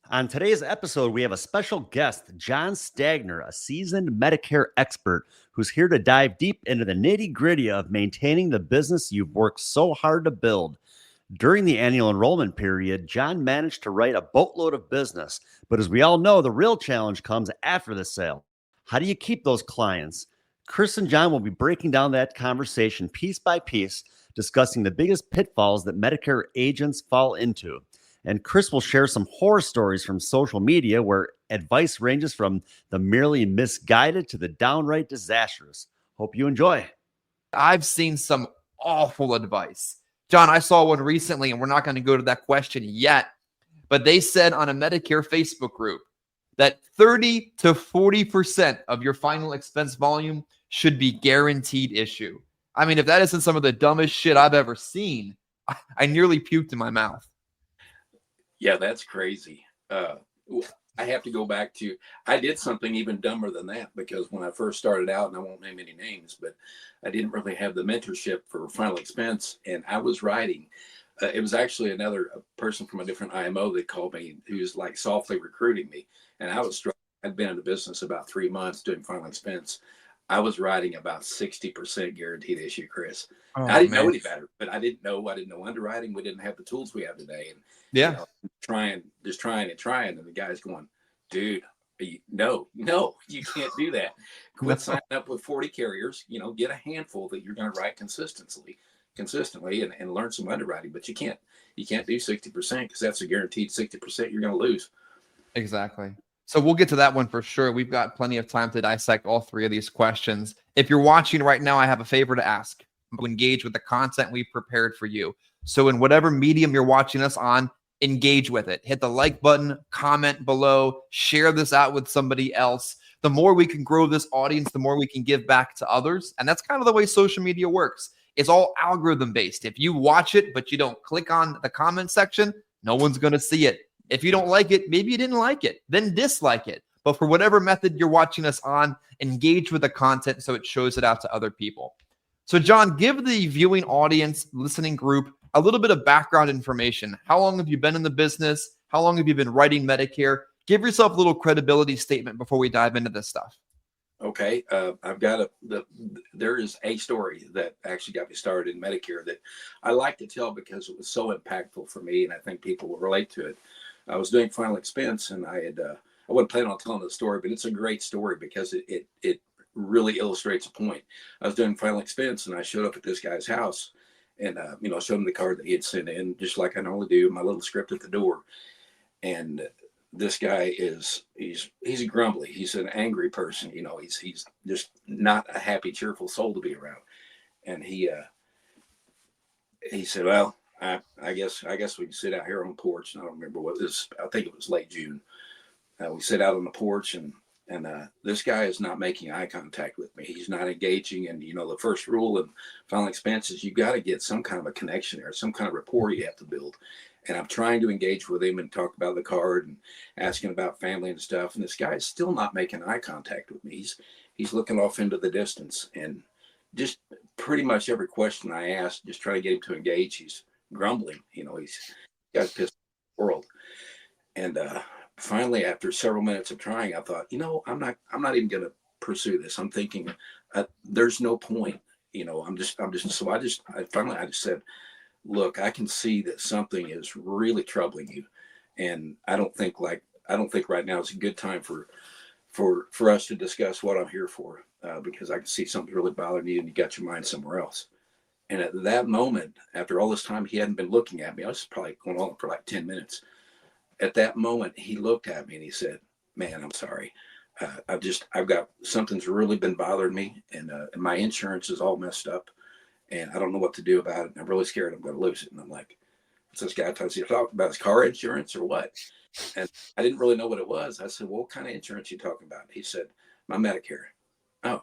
On today's episode, we have a special guest, John Stagner, a seasoned Medicare expert who's here to dive deep into the nitty gritty of maintaining the business you've worked so hard to build. During the annual enrollment period, John managed to write a boatload of business. But as we all know, the real challenge comes after the sale. How do you keep those clients? Chris and John will be breaking down that conversation piece by piece, discussing the biggest pitfalls that Medicare agents fall into. And Chris will share some horror stories from social media where advice ranges from the merely misguided to the downright disastrous. Hope you enjoy. I've seen some awful advice. John, I saw one recently, and we're not going to go to that question yet, but they said on a Medicare Facebook group that 30 to 40% of your final expense volume should be guaranteed issue. I mean, if that isn't some of the dumbest shit I've ever seen, I nearly puked in my mouth. Yeah, that's crazy. I have to go back to, I did something even dumber than that, because when I first started out, and I won't name any names, but I didn't really have the mentorship for final expense. And I was writing, it was actually another person from a different IMO that called me, who was like softly recruiting me. And I was struggling. I'd been in the business about 3 months doing final expense. I was writing about 60% guaranteed issue, Chris. I didn't know any better, but I didn't know underwriting. We didn't have the tools we have today. And yeah, trying. And the guy's going, dude, no, you can't do that. Quit signing up with 40 carriers, get a handful that you're going to write consistently and learn some underwriting, but you can't do 60% because that's a guaranteed 60% you're going to lose. Exactly. So we'll get to that one for sure. We've got plenty of time to dissect all three of these questions. If you're watching right now, I have a favor to ask. Engage with the content we've prepared for you. So in whatever medium you're watching us on, engage with it. Hit the like button, comment below, share this out with somebody else. The more we can grow this audience, the more we can give back to others. And that's kind of the way social media works. It's all algorithm based. If you watch it, but you don't click on the comment section, no one's going to see it. If you don't like it, maybe you didn't like it, then dislike it. But for whatever method you're watching us on, engage with the content so it shows it out to other people. So John, give the viewing audience, listening group, a little bit of background information. How long have you been in the business? How long have you been writing Medicare? Give yourself a little credibility statement before we dive into this stuff. Okay. I've got there is a story that actually got me started in Medicare that I like to tell because it was so impactful for me, and I think people will relate to it. I was doing final expense, and I wasn't planning on telling the story, but it's a great story because it really illustrates a point. I was doing final expense, and I showed up at this guy's house, and showed him the card that he had sent in, just like I normally do, my little script at the door. And this guy he's grumbly. He's an angry person. He's just not a happy, cheerful soul to be around. And he said, well, I guess we can sit out here on the porch. And I don't remember what this. I think it was late June. We sit out on the porch, and this guy is not making eye contact with me. He's not engaging. And the first rule in final expenses, you got to get some kind of a connection there, some kind of rapport you have to build. And I'm trying to engage with him and talk about the card and asking about family and stuff. And this guy is still not making eye contact with me. He's looking off into the distance, and just pretty much every question I ask, just trying to get him to engage, he's grumbling. He's got pissed off the world. And finally, after several minutes of trying, I thought, I'm not even going to pursue this. I'm thinking there's no point. So I finally said, look, I can see that something is really troubling you, and I don't think right now is a good time for us to discuss what I'm here for, because I can see something really bothering you, and you got your mind somewhere else. And at that moment, after all this time, he hadn't been looking at me. I was probably going on for like 10 minutes. At that moment, he looked at me and he said, man, I'm sorry. I've got something's really been bothering me, and my insurance is all messed up, and I don't know what to do about it. And I'm really scared I'm going to lose it. And I'm like, what's this guy talking about his car insurance or what? And I didn't really know what it was. I said, well, what kind of insurance are you talking about? He said, my Medicare. Oh,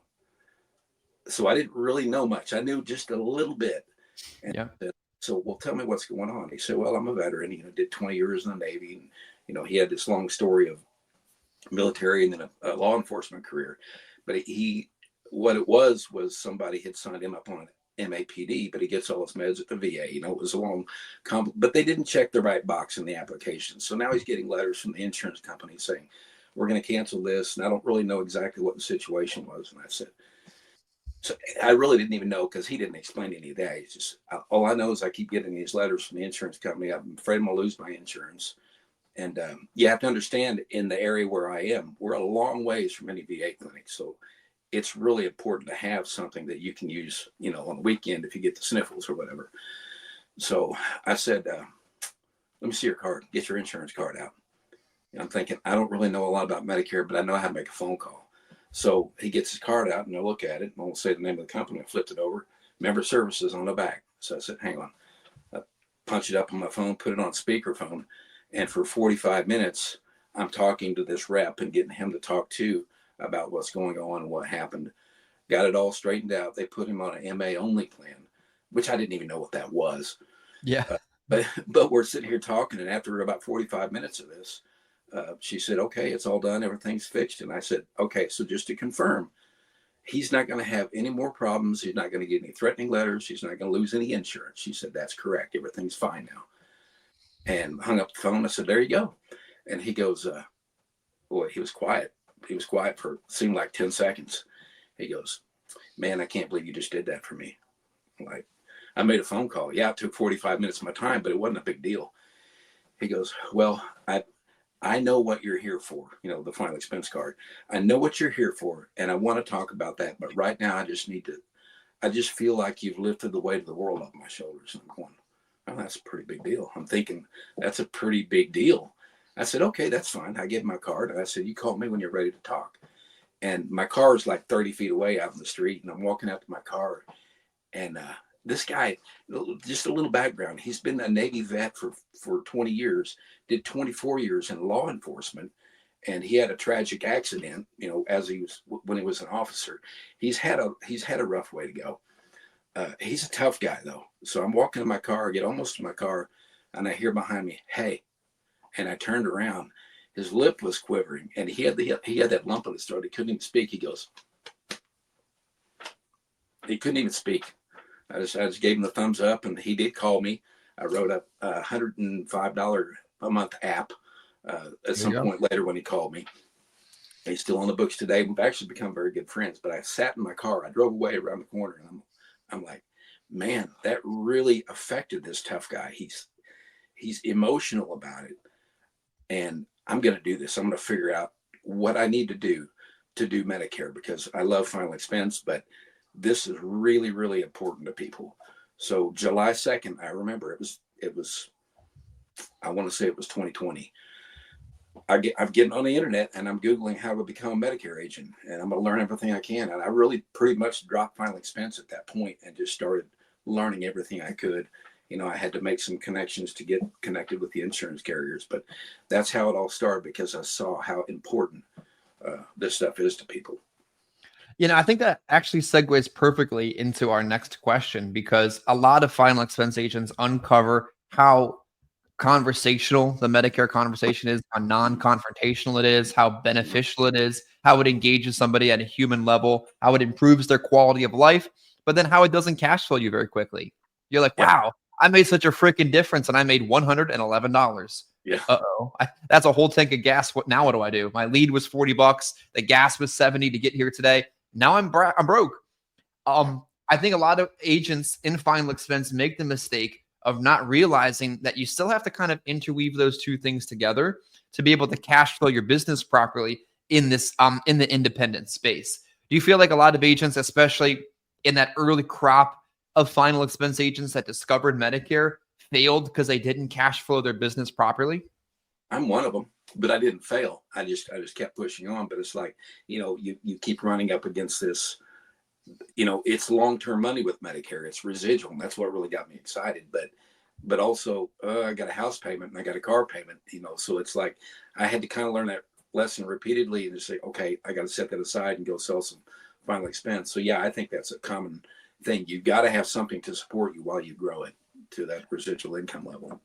so I didn't really know much. I knew just a little bit. And yeah. So, well, tell me what's going on. He said, well, I'm a veteran, did 20 years in the Navy. And, he had this long story of military and then a law enforcement career. But what it was somebody had signed him up on MAPD, but he gets all his meds at the VA. You know, it was a long, but they didn't check the right box in the application. So now he's getting letters from the insurance company saying, we're going to cancel this. And I don't really know exactly what the situation was. And I said, so I really didn't even know because he didn't explain any of that. He's just, all I know is I keep getting these letters from the insurance company. I'm afraid I'm going to lose my insurance. And you have to understand, in the area where I am, we're a long ways from any VA clinic. So it's really important to have something that you can use, you know, on the weekend if you get the sniffles or whatever. So I said, let me see your card. Get your insurance card out. And I'm thinking, I don't really know a lot about Medicare, but I know how to make a phone call. So he gets his card out, and I look at it, and I won't say the name of the company. I flipped it over. Member services on the back. So I said, hang on. I punch it up on my phone, put it on speakerphone. And for 45 minutes, I'm talking to this rep and getting him to talk to about what's going on and what happened. Got it all straightened out. They put him on an MA only plan, which I didn't even know what that was. Yeah. But we're sitting here talking, and after about 45 minutes of this, she said, okay, it's all done. Everything's fixed. And I said, okay, so just to confirm, he's not going to have any more problems. He's not going to get any threatening letters. He's not going to lose any insurance. She said, that's correct. Everything's fine now. And hung up the phone. I said, there you go. And he goes, boy, he was quiet. He was quiet for, seemed like 10 seconds. He goes, man, I can't believe you just did that for me. I'm like, I made a phone call. Yeah, it took 45 minutes of my time, but it wasn't a big deal. He goes, well, I know what you're here for, you know, the final expense card. I know what you're here for, and I want to talk about that. But right now, I just feel like you've lifted the weight of the world off my shoulders. And I'm going, oh, that's a pretty big deal. I'm thinking, that's a pretty big deal. I said, okay, that's fine. I gave him my card. And I said, you call me when you're ready to talk. And my car is like 30 feet away out in the street. And I'm walking out to my car. And this guy, just a little background, he's been a Navy vet for 20 years, did 24 years in law enforcement. And he had a tragic accident, you know, when he was an officer. He's had a rough way to go. He's a tough guy though. So I'm walking in my car, get almost to my car, and I hear behind me, hey, and I turned around. His lip was quivering, and he had that lump in his throat. He couldn't even speak. He goes, he couldn't even speak. I just gave him the thumbs up, and he did call me. I wrote up a $105 a month app at some point later when he called me. He's still on the books today. We've actually become very good friends, but I sat in my car. I drove away around the corner, and I'm like, man, that really affected this tough guy. He's emotional about it. And I'm going to do this. I'm going to figure out what I need to do Medicare, because I love final expense, but this is really, really important to people. So July 2nd, I remember it was, I want to say it was 2020. I'm getting on the internet and I'm Googling how to become a Medicare agent, and I'm going to learn everything I can. And I really pretty much dropped final expense at that point and just started learning everything I could. You know, I had to make some connections to get connected with the insurance carriers, but that's how it all started, because I saw how important this stuff is to people. You know, I think that actually segues perfectly into our next question, because a lot of final expense agents uncover how conversational the Medicare conversation is, how non-confrontational it is, how beneficial it is, how it engages somebody at a human level, how it improves their quality of life, but then how it doesn't cash flow you very quickly. You're like, wow, I made such a freaking difference, and I made $111. Yeah. That's a whole tank of gas. What do I do? My lead was $40. The gas was $70 to get here today. Now I'm broke. I think a lot of agents in final expense make the mistake of not realizing that you still have to kind of interweave those two things together to be able to cash flow your business properly in this in the independent space. Do you feel like a lot of agents, especially in that early crop of final expense agents that discovered Medicare, failed because they didn't cash flow their business properly? I'm one of them, but I didn't fail. I just kept pushing on. But it's like, you know, you keep running up against this. You know, it's long-term money with Medicare. It's residual. And that's what really got me excited. But also, I got a house payment and I got a car payment. You know, so it's like I had to kind of learn that lesson repeatedly and just say, okay, I got to set that aside and go sell some final expense. So yeah, I think that's a common thing. You got to have something to support you while you grow it to that residual income level.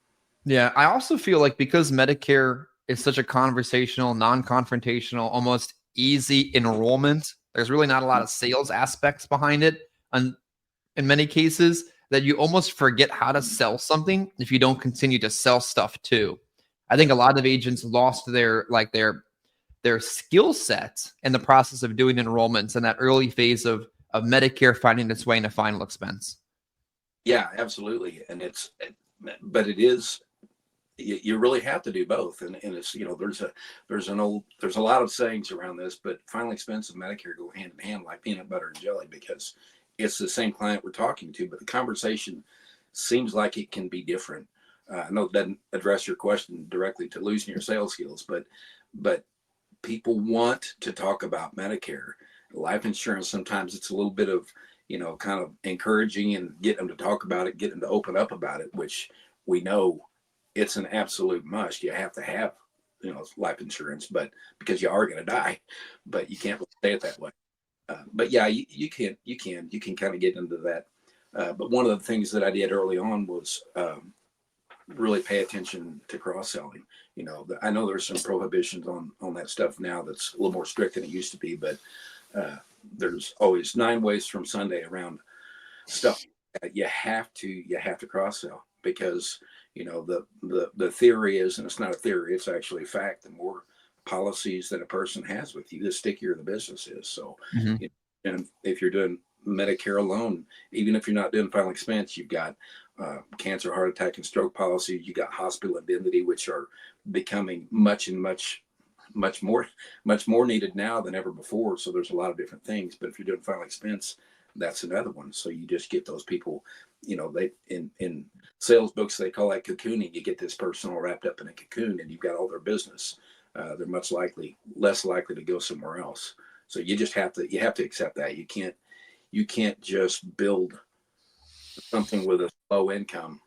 Yeah, I also feel like because Medicare is such a conversational, non-confrontational, almost easy enrollment, there's really not a lot of sales aspects behind it. And in many cases that you almost forget how to sell something if you don't continue to sell stuff too. I think a lot of agents lost their skill set in the process of doing enrollments in that early phase of Medicare finding its way into final expense. Yeah, absolutely. But it is, you really have to do both. And it's, there's a lot of sayings around this, but final expense and Medicare go hand in hand like peanut butter and jelly, because it's the same client we're talking to, but the conversation seems like it can be different. I know it doesn't address your question directly to losing your sales skills, but people want to talk about Medicare. Life insurance, sometimes it's a little bit of, kind of encouraging and get them to talk about it, get them to open up about it, which we know it's an absolute must. You have to have, life insurance, but because you are going to die, but you can't say it that way. But yeah, you can kind of get into that. But one of the things that I did early on was really pay attention to cross-selling. I know there's some prohibitions on that stuff now that's a little more strict than it used to be, but there's always 9 ways from Sunday around stuff that you have to cross-sell, because the theory is, and it's not a theory, it's actually a fact, the more policies that a person has with you, the stickier the business is. So and if you're doing Medicare alone, even if you're not doing final expense, you've got cancer, heart attack, and stroke policy. You got hospital indemnity, which are becoming much more needed now than ever before. So there's a lot of different things. But if you're doing final expense, that's another one. So you just get those people, they in sales books they call that cocooning. You get this person all wrapped up in a cocoon, and you've got all their business. They're less likely to go somewhere else. So you just have to accept that. You can't just build something with a low income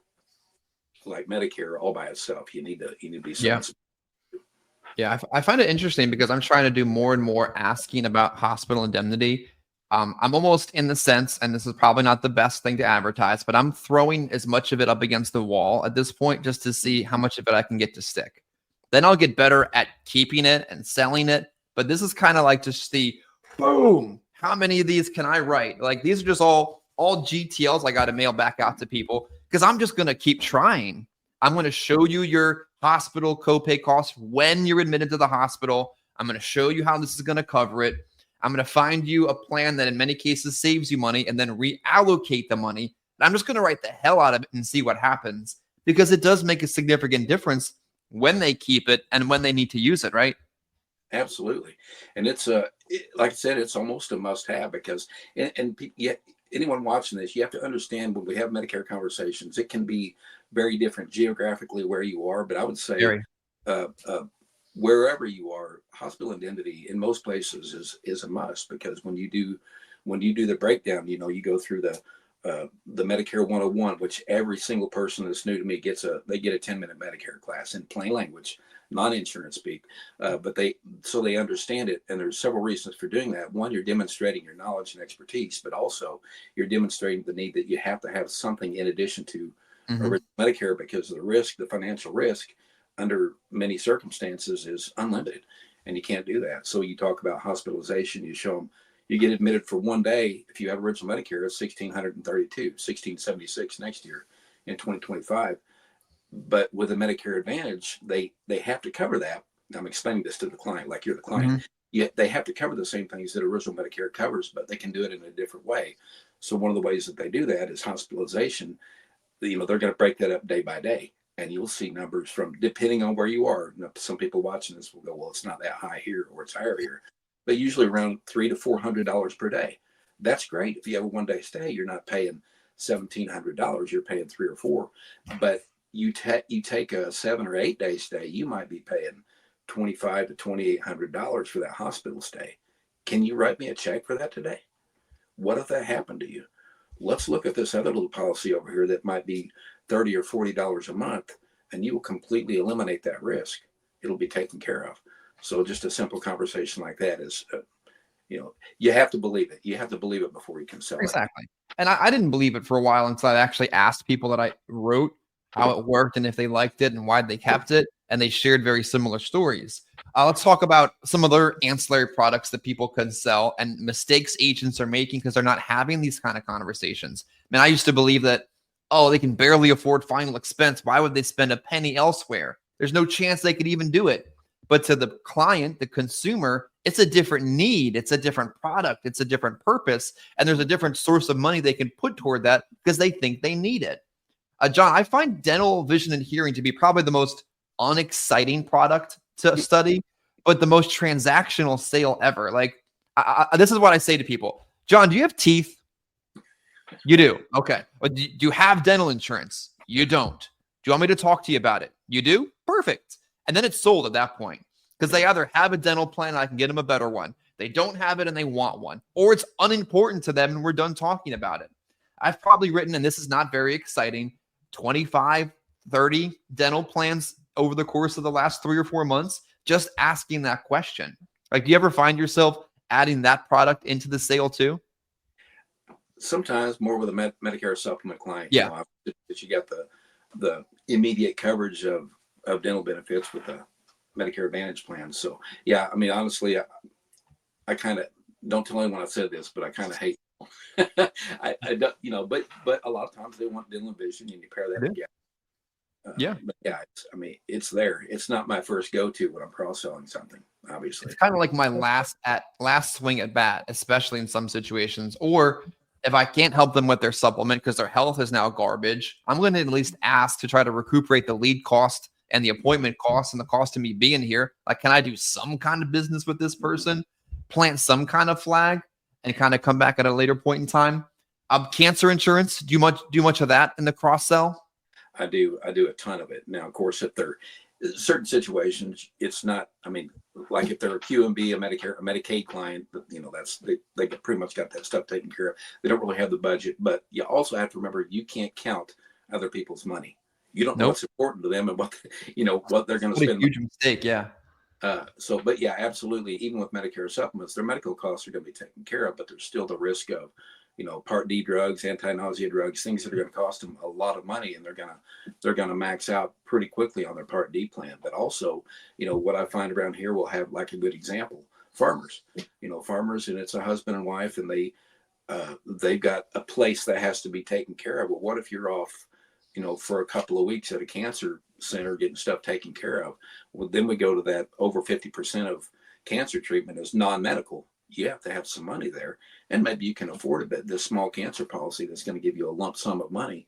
like Medicare all by itself. You need to be something. Yeah, I find it interesting because I'm trying to do more and more asking about hospital indemnity. I'm almost in the sense, and this is probably not the best thing to advertise, but I'm throwing as much of it up against the wall at this point just to see how much of it I can get to stick. Then I'll get better at keeping it and selling it. But this is kind of like just the boom. How many of these can I write? Like, these are just all GTLs I got to mail back out to people because I'm just going to keep trying. I'm going to show you your hospital copay costs when you're admitted to the hospital. I'm going to show you how this is going to cover it. I'm going to find you a plan that in many cases saves you money and then reallocate the money. And I'm just going to write the hell out of it and see what happens, because it does make a significant difference when they keep it and when they need to use it, right? Absolutely. And it's like I said, it's almost a must have, because anyone watching this, you have to understand when we have Medicare conversations, it can be very different geographically where you are. But I would say wherever you are, hospital indemnity in most places is a must, because when you do the breakdown, you go through the Medicare 101, which every single person that's new to me get a 10-minute Medicare class in plain language, non-insurance speak, but they understand it. And there's several reasons for doing that. One, you're demonstrating your knowledge and expertise, but also you're demonstrating the need that you have to have something in addition to original Medicare, because the financial risk under many circumstances is unlimited, and you can't do that. So you talk about hospitalization, you show them, you get admitted for 1 day. If you have original Medicare, it's $1,632, $1,676 next year in 2025. But with a Medicare Advantage, they have to cover that. I'm explaining this to the client like you're the client. Yet they have to cover the same things that original Medicare covers, but they can do it in a different way. So one of the ways that they do that is hospitalization. They're going to break that up day by day, and you'll see numbers from, depending on where you are. Some people watching this will go, well, it's not that high here or it's higher here, but usually around $300 to $400 per day. That's great. If you have a 1-day stay, you're not paying $1,700. You're paying $300 or $400. But you take a 7 or 8 day stay, you might be paying $2,500 to $2,800 for that hospital stay. Can you write me a check for that today? What if that happened to you? Let's look at this other little policy over here that might be $30 or $40 a month, and you will completely eliminate that risk. It'll be taken care of. So just a simple conversation like that is, you have to believe it. You have to believe it before you can sell it. Exactly. And I didn't believe it for a while until I actually asked people that I wrote how it worked and if they liked it and why they kept it. And they shared very similar stories. Let's talk about some other ancillary products that people can sell and mistakes agents are making because they're not having these kind of conversations. Man, I used to believe that, oh, they can barely afford final expense. Why would they spend a penny elsewhere? There's no chance they could even do it. But to the client, the consumer, it's a different need. It's a different product. It's a different purpose. And there's a different source of money they can put toward that because they think they need it. John, I find dental, vision, and hearing to be probably the most unexciting product to study, but the most transactional sale ever. Like, this is what I say to people. John, do you have teeth? You do. Okay. But do you have dental insurance? You don't. Do you want me to talk to you about it? You do? Perfect. And then it's sold at that point because they either have a dental plan and I can get them a better one. They don't have it and they want one, or it's unimportant to them and we're done talking about it. I've probably written, and this is not very exciting, 25, 30 dental plans over the course of the last 3 or 4 months, just asking that question. Like, do you ever find yourself adding that product into the sale too? Sometimes more with a Medicare supplement client. Yeah. You know, that you got the immediate coverage of dental benefits with the Medicare Advantage plan. So yeah, I mean, honestly, I kind of don't tell anyone I said this, but I kind of hate. I don't, you know, but a lot of times they want dental and vision, and you pair that together. Yeah. But yeah, it's there. It's not my first go-to when I'm cross-selling something, obviously. It's kind of like my last swing at bat, especially in some situations. Or if I can't help them with their supplement because their health is now garbage, I'm going to at least ask to try to recuperate the lead cost and the appointment cost and the cost of me being here. Like, can I do some kind of business with this person, plant some kind of flag, and kind of come back at a later point in time? Cancer insurance, do you much of that in the cross-sell? I do a ton of it. Now, of course, if they're certain situations, it's not, I mean, like if they're a QMB, a Medicare, a Medicaid client, you know, they pretty much got that stuff taken care of. They don't really have the budget, but you also have to remember, you can't count other people's money. You don't know what's important to them and what, you know, what they're going to spend. A huge mistake. Yeah. But yeah, absolutely. Even with Medicare supplements, their medical costs are going to be taken care of, but there's still the risk of, you know, Part D drugs, anti-nausea drugs, things that are going to cost them a lot of money, and they're going to max out pretty quickly on their Part D plan. But also, you know, what I find around here, will have like a good example, farmers, and it's a husband and wife, and they've got a place that has to be taken care of. Well, what if you're off, you know, for a couple of weeks at a cancer center getting stuff taken care of? Well, then we go to that over 50% of cancer treatment is non-medical. You have to have some money there, and maybe you can afford it. This small cancer policy that's going to give you a lump sum of money,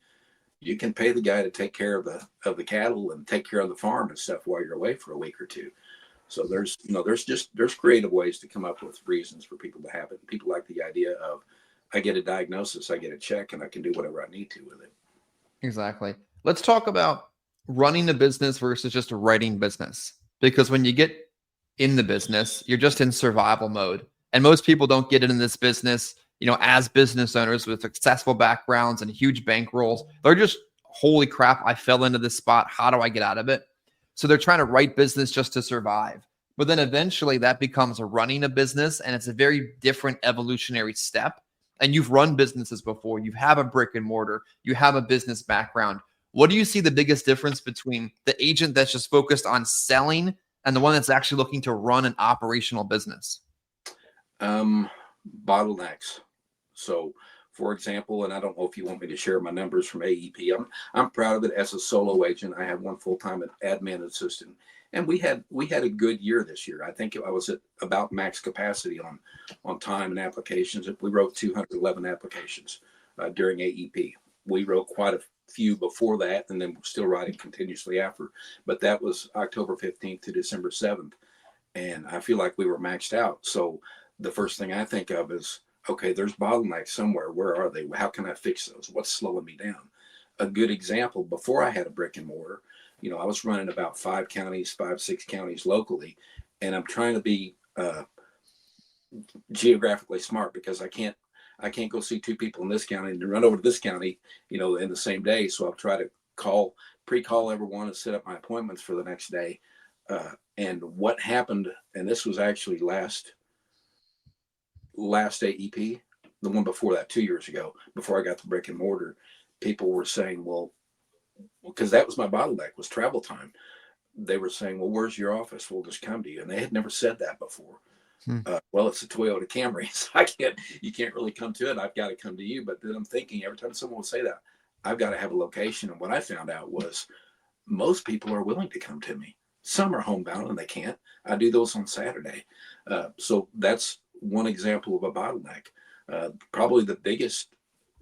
you can pay the guy to take care of the cattle and take care of the farm and stuff while you're away for a week or two. So there's creative ways to come up with reasons for people to have it. People like the idea of, I get a diagnosis, I get a check, and I can do whatever I need to with it. Exactly. Let's talk about running the business versus just writing business, because when you get in the business, you're just in survival mode. And most people don't get into this business, you know, as business owners with successful backgrounds and huge bankrolls. They're just, holy crap, I fell into this spot. How do I get out of it? So they're trying to write business just to survive. But then eventually that becomes running a business, and it's a very different evolutionary step. And you've run businesses before. You have a brick and mortar. You have a business background. What do you see the biggest difference between the agent that's just focused on selling and the one that's actually looking to run an operational business? Bottlenecks. So, for example, and I don't know if you want me to share my numbers from AEP. I'm proud of it as a solo agent. I have one full-time admin assistant, and we had a good year this year. I think I was at about max capacity on time and applications. We wrote 211 applications during AEP. We wrote quite a few before that, and then we're still writing continuously after. But that was October 15th to December 7th, and I feel like we were maxed out. So the first thing I think of is, okay, there's bottlenecks somewhere. Where are they? How can I fix those? What's slowing me down? A good example, before I had a brick and mortar, you know, I was running about 6 counties locally, and I'm trying to be geographically smart, because I can't go see 2 people in this county and run over to this county, you know, in the same day. So I'll try to pre-call everyone and set up my appointments for the next day. And what happened, and this was actually last AEP, the one before that 2 years ago, before I got the brick and mortar, people were saying, well, because that was my bottleneck, was travel time. they were saying, well, where's your office? We'll just come to you. And they had never said that before. Hmm. Well, it's a Toyota Camry, so you can't really come to it. I've got to come to you. But then I'm thinking every time someone would say that, I've got to have a location. And what I found out was most people are willing to come to me. Some are homebound and they can't. I do those on Saturday. So that's one example of a bottleneck. Probably the biggest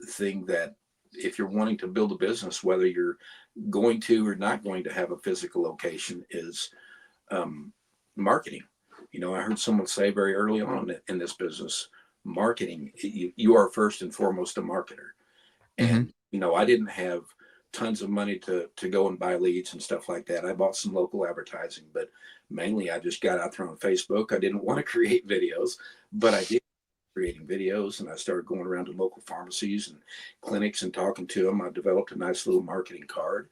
thing that if you're wanting to build a business, whether you're going to or not going to have a physical location, is marketing. I heard someone say very early on in this business, marketing, you are first and foremost a marketer. And, I didn't have tons of money to go and buy leads and stuff like that. I bought some local advertising, but mainly I just got out there on Facebook. I didn't want to create videos, but I did creating videos, and I started going around to local pharmacies and clinics and talking to them. I developed a nice little marketing card,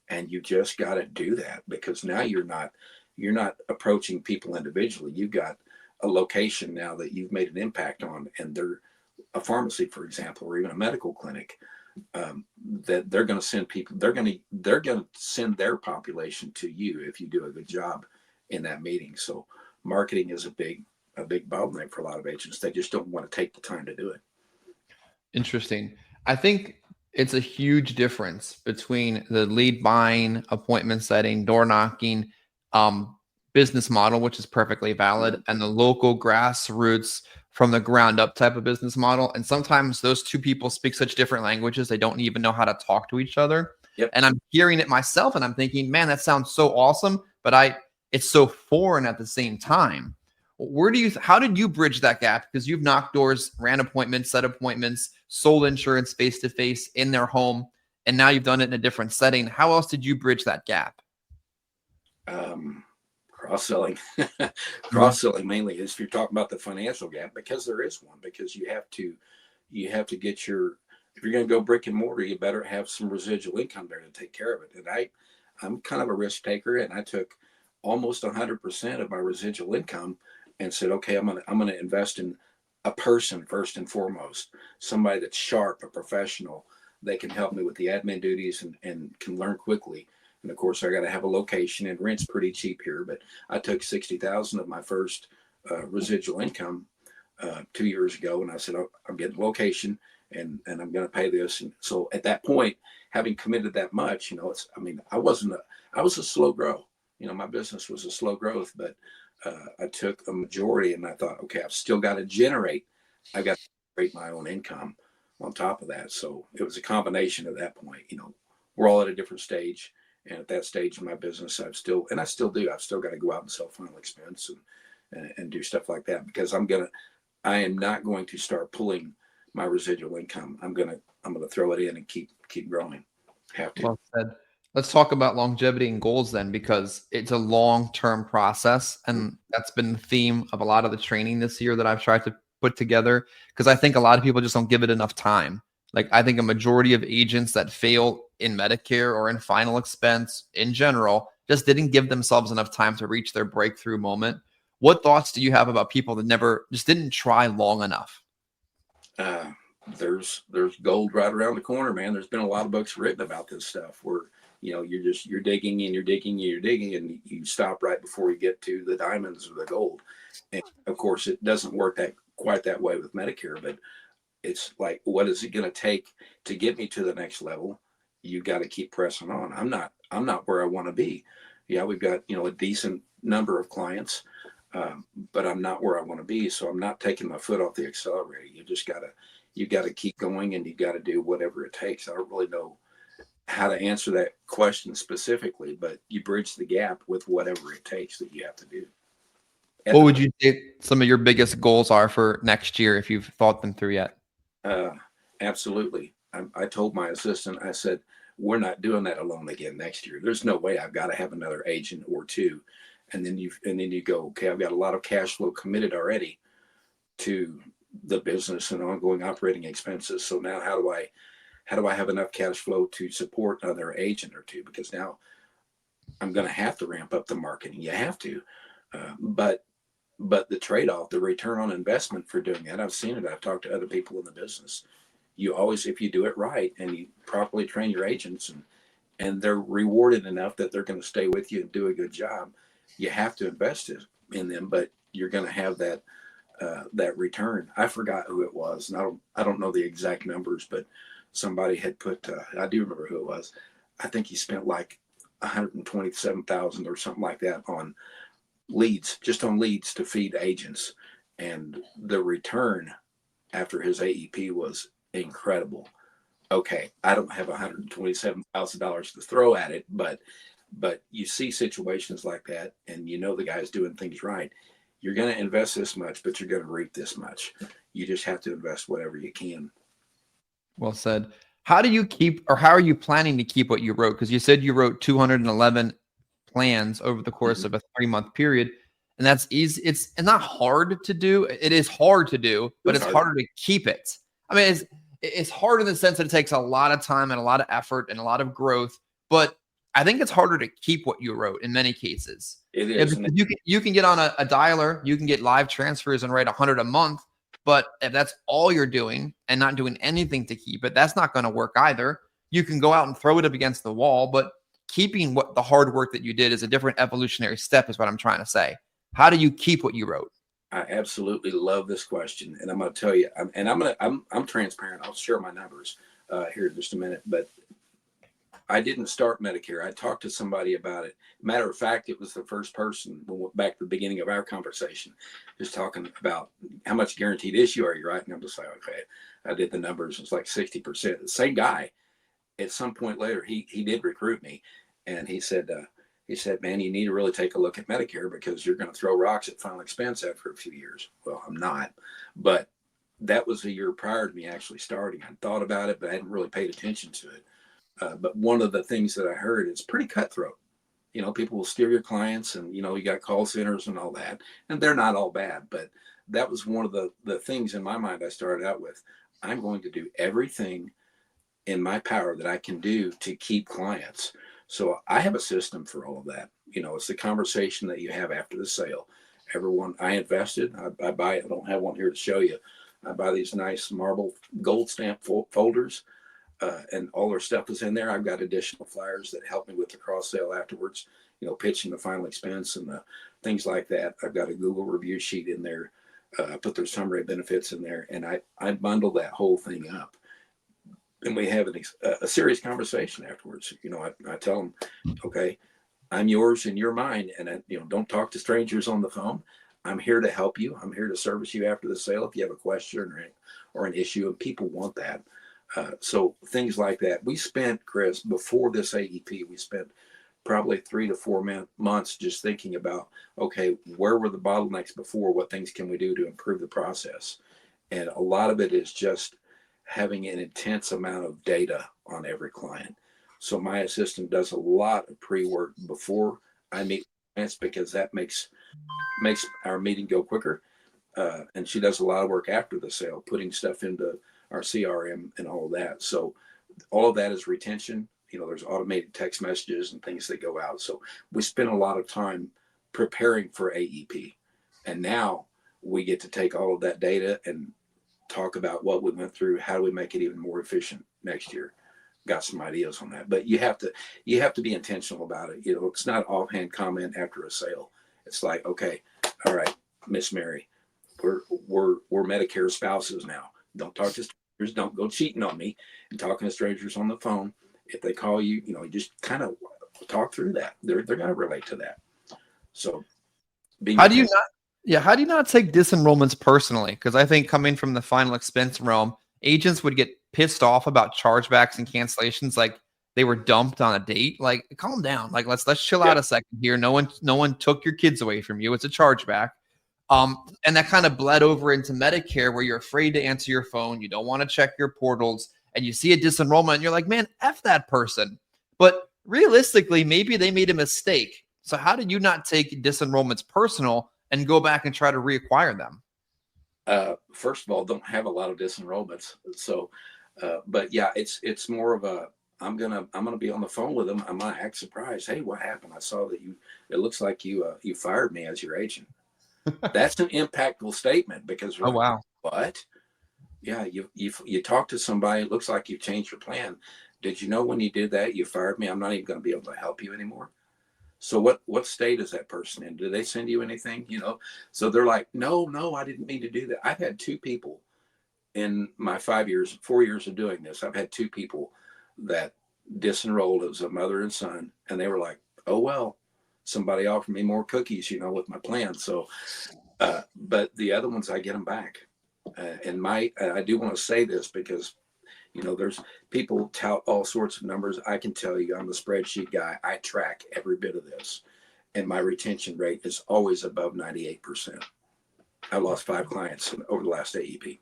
and you just got to do that, because now you're not approaching people individually. You've got a location now that you've made an impact on, and they're a pharmacy, for example, or even a medical clinic, that they're going to send people, they're going to send their population to you if you do a good job in that meeting. So marketing is a big bottleneck for a lot of agents. They just don't want to take the time to do it. Interesting. I think it's a huge difference between the lead buying, appointment setting, door knocking, business model, which is perfectly valid, and the local grassroots from the ground up type of business model. And sometimes those two people speak such different languages, they don't even know how to talk to each other. Yep. And I'm hearing it myself and I'm thinking, man, that sounds so awesome, but it's so foreign at the same time. How did you bridge that gap? Because you've knocked doors, ran appointments, set appointments, sold insurance face-to-face in their home, and now you've done it in a different setting. How else did you bridge that gap? Cross-selling. Cross-selling mainly is, if you're talking about the financial gap, because there is one, because you have to get if you're going to go brick and mortar, you better have some residual income there to take care of it. And I'm kind of a risk taker, and I took almost 100% of my residual income and said, okay, I'm going to invest in a person first and foremost, somebody that's sharp, a professional. They can help me with the admin duties and can learn quickly. And of course, I got to have a location, and rent's pretty cheap here. But I took $60,000 of my first residual income 2 years ago, and I said, I'm getting a location, and I'm going to pay this. And so at that point, having committed that much, I was a slow grow. My business was a slow growth, but I took a majority, and I thought, okay, I've still got to generate. I got to generate my own income on top of that. So it was a combination at that point. We're all at a different stage. And at that stage in my business, I still got to go out and sell final expense and do stuff like that, because I am not going to start pulling my residual income. I'm going to throw it in and keep growing. Have to. Well said. Let's talk about longevity and goals then, because it's a long-term process. And that's been the theme of a lot of the training this year that I've tried to put together, because I think a lot of people just don't give it enough time. Like, I think a majority of agents that fail in Medicare or in final expense in general just didn't give themselves enough time to reach their breakthrough moment. What thoughts do you have about people that just didn't try long enough? There's gold right around the corner, man. There's been a lot of books written about this stuff where, you're digging and you're digging and you're digging, and you stop right before you get to the diamonds or the gold. And of course, it doesn't work quite that way with Medicare, but it's like, what is it going to take to get me to the next level? You got to keep pressing on. I'm not where I want to be. Yeah, we've got, a decent number of clients, but I'm not where I want to be. So I'm not taking my foot off the accelerator. You got to keep going, and you got to do whatever it takes. I don't really know how to answer that question specifically, but you bridge the gap with whatever it takes that you have to do. What would you say some of your biggest goals are for next year, if you've thought them through yet? Absolutely. I told my assistant, I said, we're not doing that alone again next year. There's no way. I've got to have another agent or two. And then you go, okay, I've got a lot of cash flow committed already to the business and ongoing operating expenses. So now how do I have enough cash flow to support another agent or two? Because now I'm going to have to ramp up the marketing. You have to, but the trade-off, the return on investment for doing that, I've seen it. I've talked to other people in the business. You always, if you do it right and you properly train your agents and they're rewarded enough that they're going to stay with you and do a good job. You have to invest in them, but you're going to have that that return. I forgot who it was, and I don't know the exact numbers, but somebody had put. I do remember who it was. I think he spent like 127,000 or something like that on leads, just on leads to feed agents, and the return after his AEP was incredible. Okay, I don't have $127,000 to throw at it, but you see situations like that, and you know the guy's doing things right. You're going to invest this much, but you're going to reap this much. You just have to invest whatever you can. Well said. How do you keep, or how are you planning to keep what you wrote? Because you said you wrote 211 plans over the course of a 3-month period, and that's easy. It's not hard to do. It is hard to do, but it's harder to keep it. I mean, it's hard in the sense that it takes a lot of time and a lot of effort and a lot of growth, but I think it's harder to keep what you wrote in many cases. It is. You can get on a dialer, you can get live transfers and write 100 a month, but if that's all you're doing and not doing anything to keep it, that's not going to work either. You can go out and throw it up against the wall, but keeping what the hard work that you did is a different evolutionary step, is what I'm trying to say. How do you keep what you wrote? I absolutely love this question, and I'm going to tell you, I'm transparent. I'll share my numbers here in just a minute, but I didn't start Medicare. I talked to somebody about it. Matter of fact, it was the first person back to the beginning of our conversation, just talking about how much guaranteed issue are you, right? And I'm just like, okay, I did the numbers. It's like 60%. The same guy, at some point later, he did recruit me, and he said, man, you need to really take a look at Medicare because you're going to throw rocks at final expense after a few years. Well, I'm not, but that was a year prior to me actually starting. I thought about it, but I hadn't really paid attention to it. But one of the things that I heard is pretty cutthroat. You know, people will steer your clients, and, you know, you got call centers and all that, and they're not all bad. But that was one of the things in my mind I started out with. I'm going to do everything in my power that I can do to keep clients. So I have a system for all of that. You know, it's the conversation that you have after the sale. Everyone, I invested, I buy it. I don't have one here to show you. I buy these nice marble gold stamp folders. And all their stuff is in there. I've got additional flyers that help me with the cross sale afterwards, you know, pitching the final expense and things like that. I've got a Google review sheet in there. I put their summary benefits in there, and I bundle that whole thing up. And we have a serious conversation afterwards. You know, I tell them, okay, I'm yours and you're mine, and you know, don't talk to strangers on the phone. I'm here to help you. I'm here to service you after the sale if you have a question or an issue, and people want that. So things like that. We spent, Chris, before this AEP, we spent probably 3 to 4 months just thinking about, okay, where were the bottlenecks before? What things can we do to improve the process? And a lot of it is just having an intense amount of data on every client. So my assistant does a lot of pre-work before I meet clients because that makes our meeting go quicker. And she does a lot of work after the sale, putting stuff into our CRM and all of that. So all of that is retention. You know, there's automated text messages and things that go out. So we spend a lot of time preparing for AEP. And now we get to take all of that data and talk about what we went through. How do we make it even more efficient next year? Got some ideas on that, but you have to be intentional about it. You know, it's not offhand comment after a sale. It's like, okay, all right, Miss Mary, we're Medicare spouses now. Don't talk to strangers. Don't go cheating on me and talking to strangers on the phone. If they call you, you know, you just kind of talk through that. They're going to relate to that. So, how do you not take disenrollments personally? Because I think coming from the final expense realm, agents would get pissed off about chargebacks and cancellations, like they were dumped on a date. Like, calm down. Like, let's chill out a second here. No one took your kids away from you. It's a chargeback. And that kind of bled over into Medicare, where you're afraid to answer your phone. You don't want to check your portals, and you see a disenrollment and you're like, man, F that person. But realistically, maybe they made a mistake. So how did you not take disenrollments personal and go back and try to reacquire them? First of all, don't have a lot of disenrollments. So, but yeah, it's more of a, I'm gonna be on the phone with them. I might act surprised. Hey, what happened? I saw that it looks like you fired me as your agent. That's an impactful statement because oh, wow. What? Yeah, you talk to somebody. It looks like you've changed your plan. did you know when you did that, you fired me? I'm not even going to be able to help you anymore. So what state is that person in? Did they send you anything? So they're like, no, I didn't mean to do that. I've had two people in my 4 years of doing this. I've had two people that disenrolled. It was a mother and son, and they were like, oh, well, somebody offered me more cookies, with my plan. So, but the other ones, I get them back. And I do want to say this because, there's people tout all sorts of numbers. I can tell you, I'm the spreadsheet guy. I track every bit of this, and my retention rate is always above 98%. I lost 5 clients over the last AEP.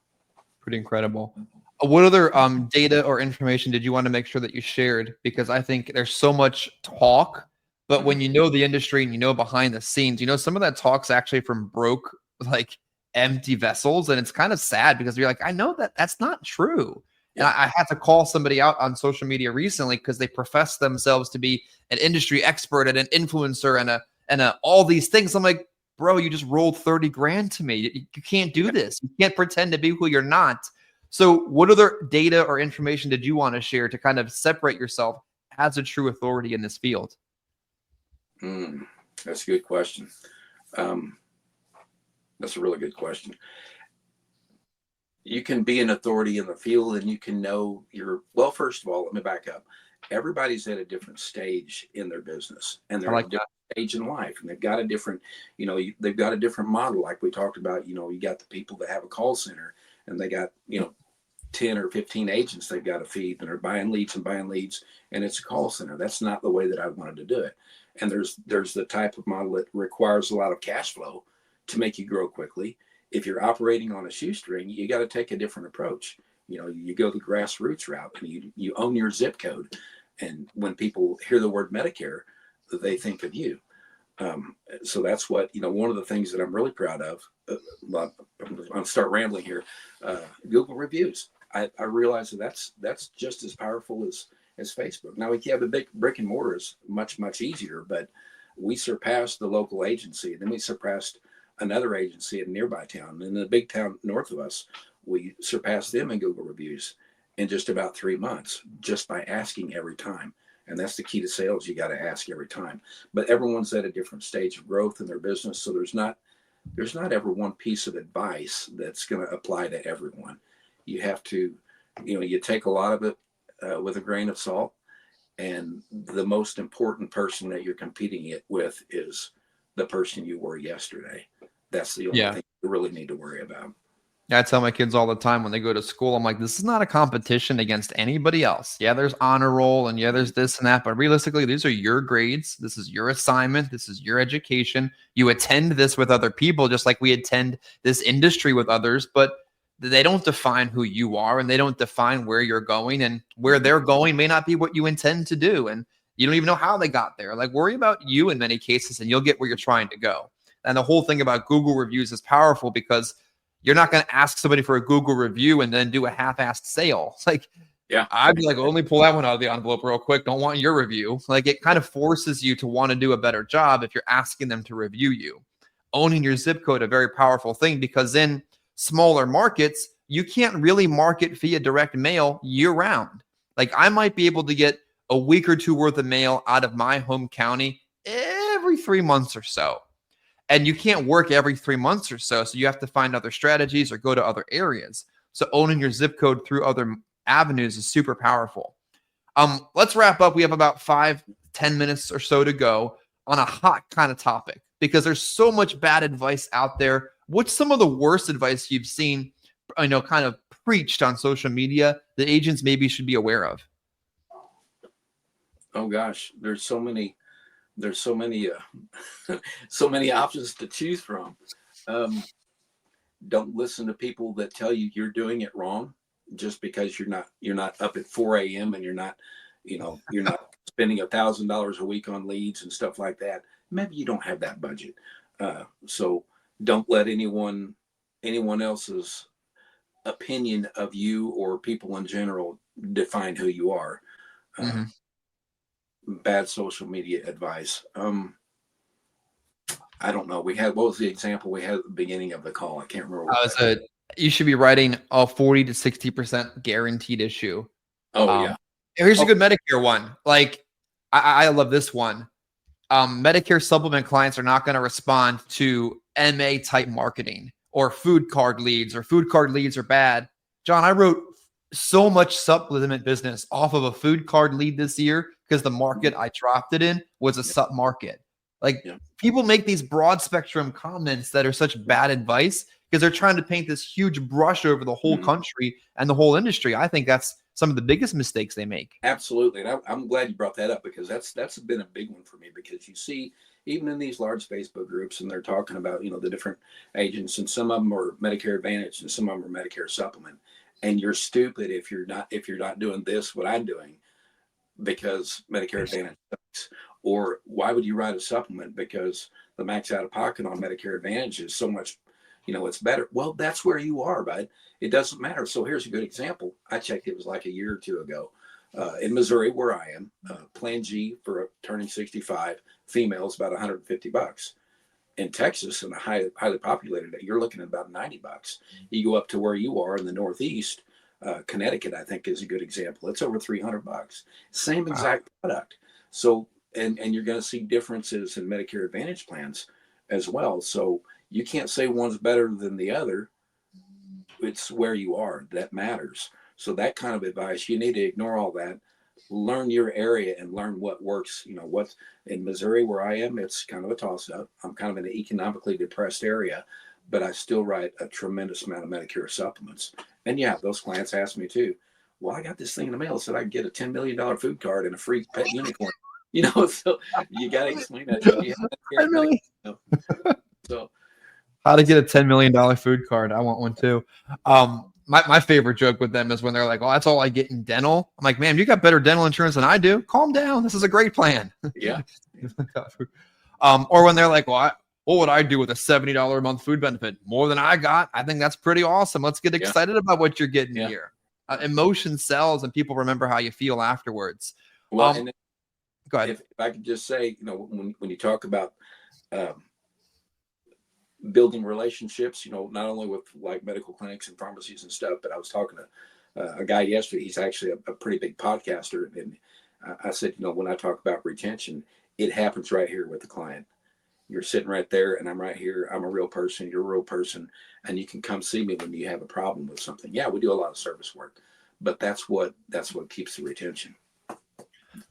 Pretty incredible. What other data or information did you want to make sure that you shared? Because I think there's so much talk, but when you know the industry and behind the scenes, some of that talk's actually from broke, like empty vessels. And it's kind of sad because you're like, I know that that's not true. And I had to call somebody out on social media recently because they profess themselves to be an industry expert and an influencer and all these things. I'm like, bro, you just rolled 30 grand to me. You can't do this. You can't pretend to be who you're not. So what other data or information did you want to share to kind of separate yourself as a true authority in this field? That's a good question. That's a really good question. You can be an authority in the field and you can know well, first of all, let me back up. Everybody's at a different stage in their business, and they're at a different stage in life, and they've got a different, they've got a different model. Like we talked about, you got the people that have a call center and they got, 10 or 15 agents they've got to feed, and they're buying leads, and it's a call center. That's not the way that I wanted to do it. And there's the type of model that requires a lot of cash flow to make you grow quickly. If you're operating on a shoestring, you got to take a different approach. You go the grassroots route, and you own your zip code. And when people hear the word Medicare, they think of you. So that's what, one of the things that I'm really proud of. I'm going to start rambling here. Google reviews. I realize that's just as powerful as Facebook. Now, we have a big brick and mortar is much, much easier, but we surpassed the local agency. And then we surpassed another agency in a nearby town. In the big town north of us, we surpassed them in Google reviews in just about 3 months, just by asking every time. And that's the key to sales. You got to ask every time. But everyone's at a different stage of growth in their business. So there's not ever one piece of advice that's going to apply to everyone. You have to, you take a lot of it with a grain of salt. And the most important person that you're competing it with is the person you were yesterday. That's the only thing you really need to worry about. I tell my kids all the time when they go to school, I'm like, this is not a competition against anybody else. Yeah, there's honor roll and there's this and that, but realistically, these are your grades. This is your assignment. This is your education. You attend this with other people, just like we attend this industry with others, but they don't define who you are, and they don't define where you're going, and where they're going may not be what you intend to do. And you don't even know how they got there. Like, worry about you in many cases, and you'll get where you're trying to go. And the whole thing about Google reviews is powerful because you're not going to ask somebody for a Google review and then do a half-assed sale. It's like, I'd be like, let me pull that one out of the envelope real quick. Don't want your review. Like, it kind of forces you to want to do a better job if you're asking them to review you. Owning your zip code, a very powerful thing, because in smaller markets, you can't really market via direct mail year round. Like, I might be able to get a week or two worth of mail out of my home county every 3 months or so. And you can't work every 3 months or so. So you have to find other strategies or go to other areas. So owning your zip code through other avenues is super powerful. Let's wrap up. We have about 5-10 minutes or so to go on a hot kind of topic, because there's so much bad advice out there. What's some of the worst advice you've seen, kind of preached on social media that agents maybe should be aware of? Oh gosh, there's so many so many options to choose from. Don't listen to people that tell you you're doing it wrong just because you're not up at 4 a.m. and you're not spending $1,000 a week on leads and stuff like that. Maybe you don't have that budget. So don't let anyone else's opinion of you or people in general define who you are. Bad social media advice. I don't know. What was the example we had at the beginning of the call? I can't remember. You should be writing a 40 to 60% guaranteed issue. Oh, yeah. Here's a good Medicare one. Like, I love this one. Medicare supplement clients are not going to respond to MA type marketing or food card leads, or food card leads are bad. John, I wrote so much supplement business off of a food card lead this year because the market I dropped it in was a sup market. Like, people make these broad spectrum comments that are such bad advice because they're trying to paint this huge brush over the whole country and the whole industry. I think that's some of the biggest mistakes they make. Absolutely. And I'm glad you brought that up, because that's been a big one for me, because you see, even in these large Facebook groups, and they're talking about, the different agents, and some of them are Medicare Advantage and some of them are Medicare Supplement. And you're stupid if you're not doing this, what I'm doing, because Medicare Advantage sucks. Or why would you write a supplement because the max out of pocket on Medicare Advantage is so much, it's better. Well, that's where you are, bud. It doesn't matter. So here's a good example. I checked, it was like a year or two ago, in Missouri, where I am, Plan G for turning 65, females about $150. In Texas, in a highly populated, you're looking at about $90. You go up to where you are in the Northeast, Connecticut, I think is a good example. It's over $300. Same exact product. So, and you're going to see differences in Medicare Advantage plans as well. So you can't say one's better than the other. It's where you are that matters. So that kind of advice, you need to ignore all that. Learn your area and learn what works. What's in Missouri, where I am, it's kind of a toss up. I'm kind of in an economically depressed area, but I still write a tremendous amount of Medicare supplements. And yeah, those clients ask me too, well, I got this thing in the mail that said I could get a $10 million food card and a free pet unicorn. So you got to explain that. So how to get a $10 million food card. I want one too. My favorite joke with them is when they're like, oh, that's all I get in dental. I'm like, man, you got better dental insurance than I do. Calm down. This is a great plan. Yeah. Or when they're like, well, what would I do with a $70 a month food benefit? More than I got. I think that's pretty awesome. Let's get excited about what you're getting here. Emotion sells, and people remember how you feel afterwards. Well, go ahead. If I could just say, when you talk about building relationships, not only with like medical clinics and pharmacies and stuff, but I was talking to a guy yesterday. He's actually a pretty big podcaster. And I said, when I talk about retention, it happens right here with the client. You're sitting right there and I'm right here. I'm a real person. You're a real person. And you can come see me when you have a problem with something. Yeah, we do a lot of service work, but that's what keeps the retention.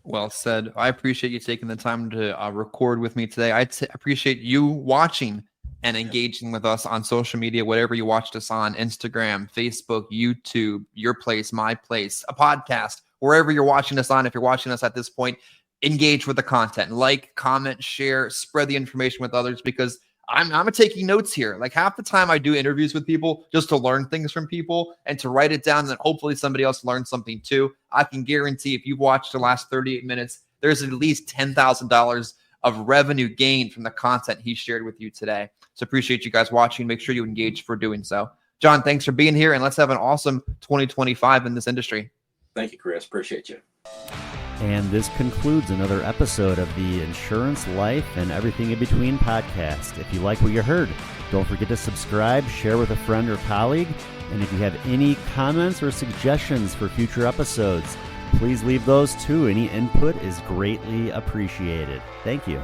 Well said. I appreciate you taking the time to record with me today. I appreciate you watching and engaging with us on social media, whatever you watched us on, Instagram, Facebook, YouTube, your place, my place, a podcast, wherever you're watching us on. If you're watching us at this point, engage with the content, like, comment, share, spread the information with others, because I'm taking notes here. Like, half the time I do interviews with people just to learn things from people and to write it down, and then hopefully somebody else learns something too. I can guarantee if you've watched the last 38 minutes, there's at least $10,000 of revenue gained from the content he shared with you today. So appreciate you guys watching. Make sure you engage for doing so. John, thanks for being here, and let's have an awesome 2025 in this industry. Thank you, Chris. Appreciate you. And this concludes another episode of the Insurance, Life, and Everything in Between podcast. If you like what you heard, don't forget to subscribe, share with a friend or colleague. And if you have any comments or suggestions for future episodes, please leave those too. Any input is greatly appreciated. Thank you.